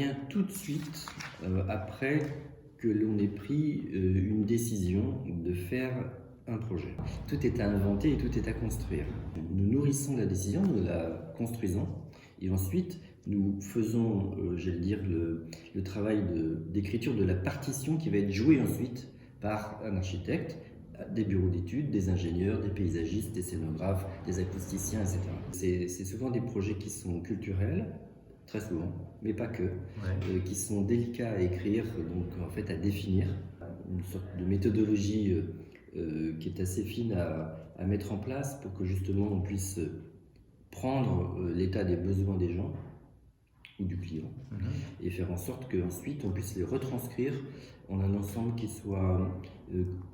intervient tout de suite après que l'on ait pris une décision de faire un projet. Tout est à inventer et tout est à construire. Nous nourrissons la décision, nous la construisons et ensuite nous faisons, le travail d'écriture de la partition qui va être jouée ensuite par un architecte, des bureaux d'études, des ingénieurs, des paysagistes, des scénographes, des acousticiens, etc. C'est souvent des projets qui sont culturels, très souvent, mais pas que, qui sont délicats à écrire, donc en fait à définir, une sorte de méthodologie qui est assez fine à mettre en place pour que justement on puisse prendre l'état des besoins des gens ou du client et faire en sorte qu'ensuite on puisse les retranscrire en un ensemble qui soit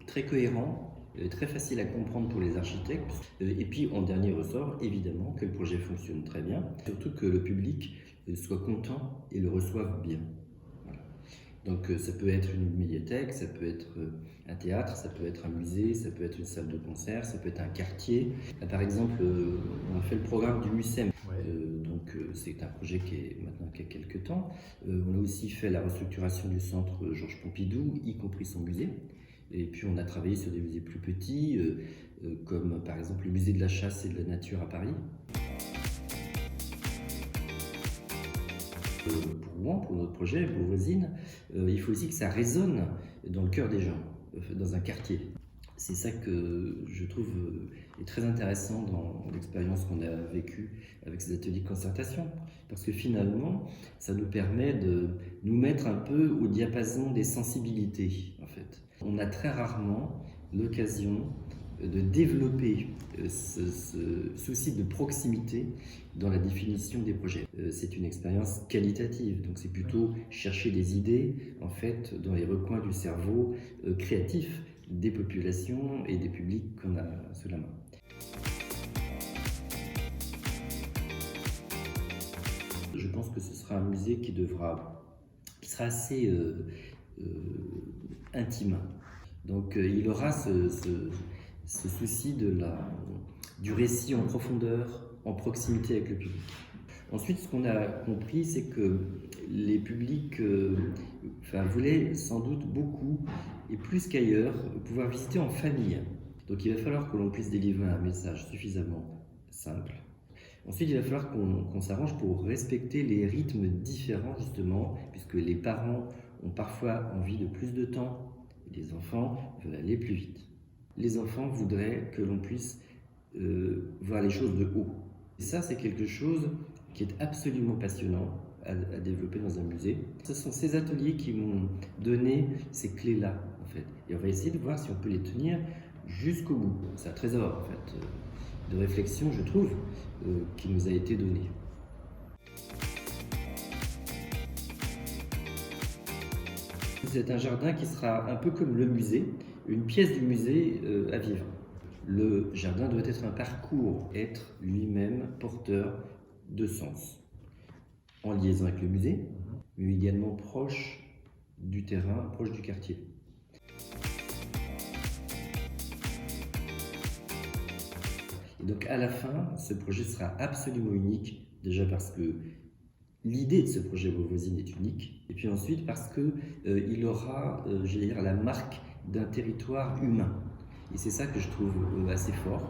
très cohérent, très facile à comprendre pour les architectes et puis en dernier ressort évidemment que le projet fonctionne très bien, surtout que le public soit content et le reçoive bien. Voilà. Donc ça peut être une médiathèque, ça peut être un théâtre, ça peut être un musée, ça peut être une salle de concert, ça peut être un quartier. Par exemple, on a fait le programme du MUSEM. C'est un projet qui est maintenant qui a quelques temps. On a aussi fait la restructuration du centre Georges Pompidou, y compris son musée. Et puis on a travaillé sur des musées plus petits, comme par exemple le musée de la chasse et de la nature à Paris. Pour Rouen, pour notre projet, pour Voisines, il faut aussi que ça résonne dans le cœur des gens, dans un quartier. C'est ça que je trouve est très intéressant dans l'expérience qu'on a vécue avec ces ateliers de concertation, parce que finalement, ça nous permet de nous mettre un peu au diapason des sensibilités, en fait. On a très rarement l'occasion de développer ce souci de proximité dans la définition des projets. C'est une expérience qualitative, donc c'est plutôt chercher des idées en fait dans les recoins du cerveau créatif des populations et des publics qu'on a sous la main. Je pense que ce sera un musée qui sera assez intime. Donc il aura ce souci du récit en profondeur, en proximité avec le public. Ensuite, ce qu'on a compris, c'est que les publics voulaient sans doute beaucoup, et plus qu'ailleurs, pouvoir visiter en famille. Donc il va falloir que l'on puisse délivrer un message suffisamment simple. Ensuite, il va falloir qu'on s'arrange pour respecter les rythmes différents, justement, puisque les parents ont parfois envie de plus de temps, et les enfants veulent aller plus vite. Les enfants voudraient que l'on puisse voir les choses de haut. Et ça, c'est quelque chose qui est absolument passionnant à développer dans un musée. Ce sont ces ateliers qui m'ont donné ces clés-là, en fait. Et on va essayer de voir si on peut les tenir jusqu'au bout. C'est un trésor, en fait, de réflexion, je trouve, qui nous a été donné. C'est un jardin qui sera un peu comme le musée, une pièce du musée à vivre. Le jardin doit être un parcours, être lui-même porteur de sens, en liaison avec le musée, mais également proche du terrain, proche du quartier. Et donc à la fin, ce projet sera absolument unique, déjà parce que l'idée de ce projet Vos Voisines est unique, et puis ensuite parce qu'il aura, la marque d'un territoire humain. Et c'est ça que je trouve assez fort.